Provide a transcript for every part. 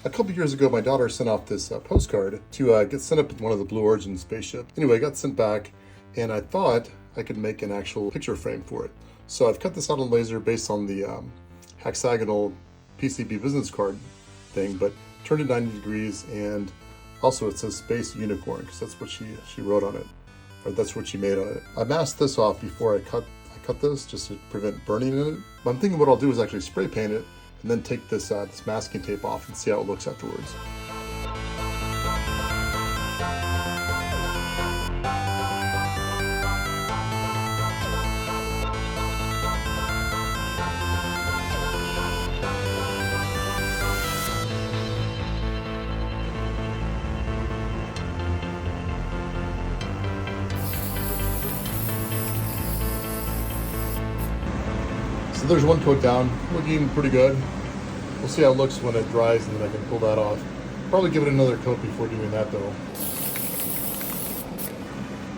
A couple years ago, my daughter sent off this postcard to get sent up in one of the Blue Origin spaceship. Anyway, it got sent back, and I thought I could make an actual picture frame for it. So I've cut this out on laser based on the hexagonal PCB business card thing, but turned it 90 degrees, and also it says Space Unicorn, because that's what she wrote on it, or that's what she made on it. I masked this off before I cut this, just to prevent burning in it. But I'm thinking what I'll do is actually spray paint it, and then take this masking tape off and see how it looks afterwards. So there's one coat down, looking pretty good. We'll see how it looks when it dries, and then I can pull that off. Probably give it another coat before doing that though.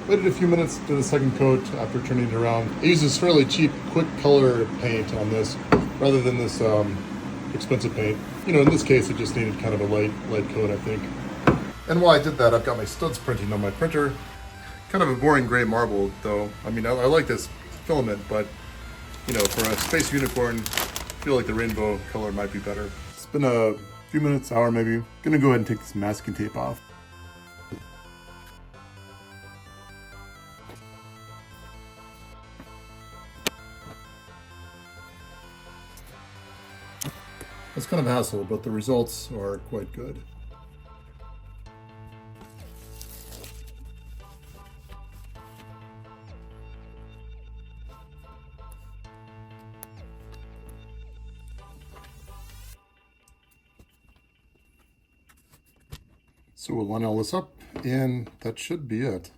Waited a few minutes to the second coat after turning it around. I used this fairly cheap, quick color paint on this, rather than this expensive paint. You know, in this case, it just needed kind of a light coat, I think. And while I did that, I've got my studs printing on my printer. Kind of a boring gray marble though. I mean, I like this filament, but you know, for a Space Unicorn, I feel like the rainbow color might be better. It's been a few minutes, hour maybe. Gonna go ahead and take this masking tape off. It's kind of a hassle, but the results are quite good. So we'll line all this up, and that should be it.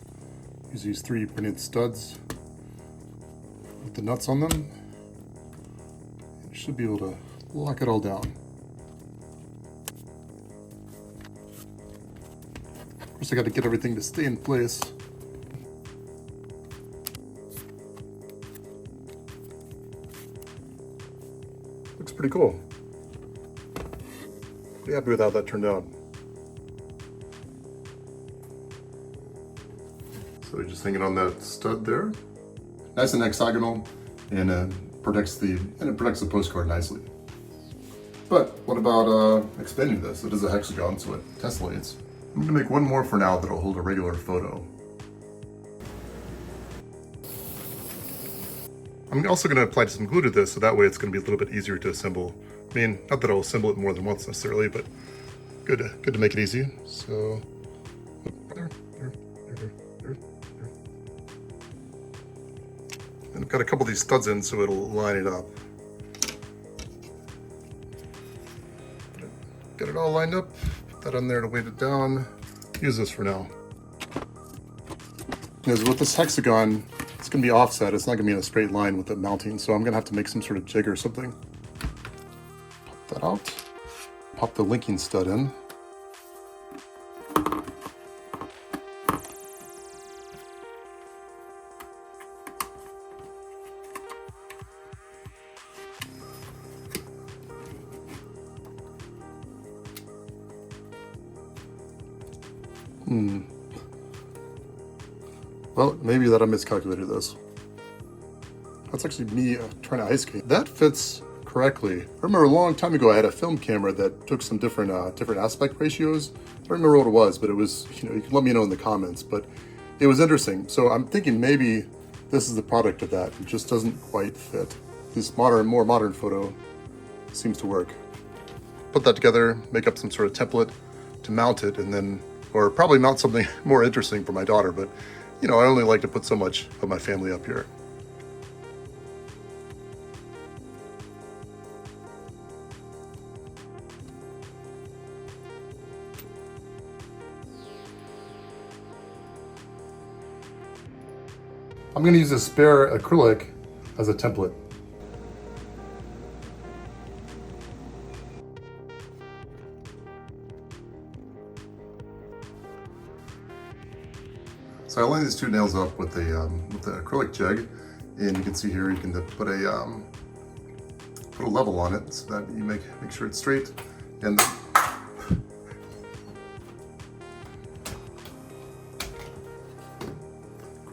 Use these 3 printed studs with the nuts on them. You should be able to lock it all down. Of course, I got to get everything to stay in place. Looks pretty cool. Pretty happy with how that turned out. So we just hang it on that stud there. Nice and hexagonal, and it protects the postcard nicely. But what about expanding this? It is a hexagon, so it tessellates. I'm gonna make one more for now that'll hold a regular photo. I'm also gonna apply some glue to this, so that way it's gonna be a little bit easier to assemble. I mean, not that I'll assemble it more than once necessarily, but good to make it easy. So, there. And I've got a couple of these studs in, so it'll line it up. Get it all lined up, put that on there to weight it down. Use this for now. Because with this hexagon, it's gonna be offset. It's not gonna be in a straight line with it mounting, so I'm gonna have to make some sort of jig or something. Pop that out. Pop the linking stud in. Well, maybe that I miscalculated this. That's actually me trying to ice skate. That fits correctly. I remember a long time ago I had a film camera that took some different aspect ratios. I don't remember what it was, but it was, you know, you can let me know in the comments, but it was interesting. So I'm thinking maybe this is the product of that. It just doesn't quite fit. This more modern photo seems to work. Put that together, make up some sort of template to mount it, and then, or probably mount something more interesting for my daughter, but you know, I only like to put so much of my family up here. I'm going to use a spare acrylic as a template. So I line these 2 nails up with the acrylic jig, and you can see here you can put a level on it so that you make sure it's straight, and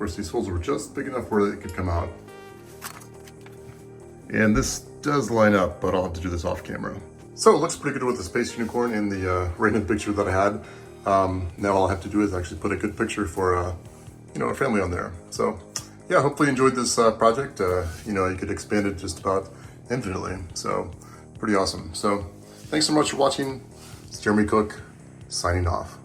course, these holes were just big enough where they could come out. And this does line up, but I'll have to do this off camera. So it looks pretty good with the space unicorn in the random picture that I had. Now all I have to do is actually put a good picture for, you know, a family on there. So yeah, hopefully you enjoyed this project. You know, you could expand it just about infinitely. So pretty awesome. So thanks so much for watching. It's Jeremy Cook signing off.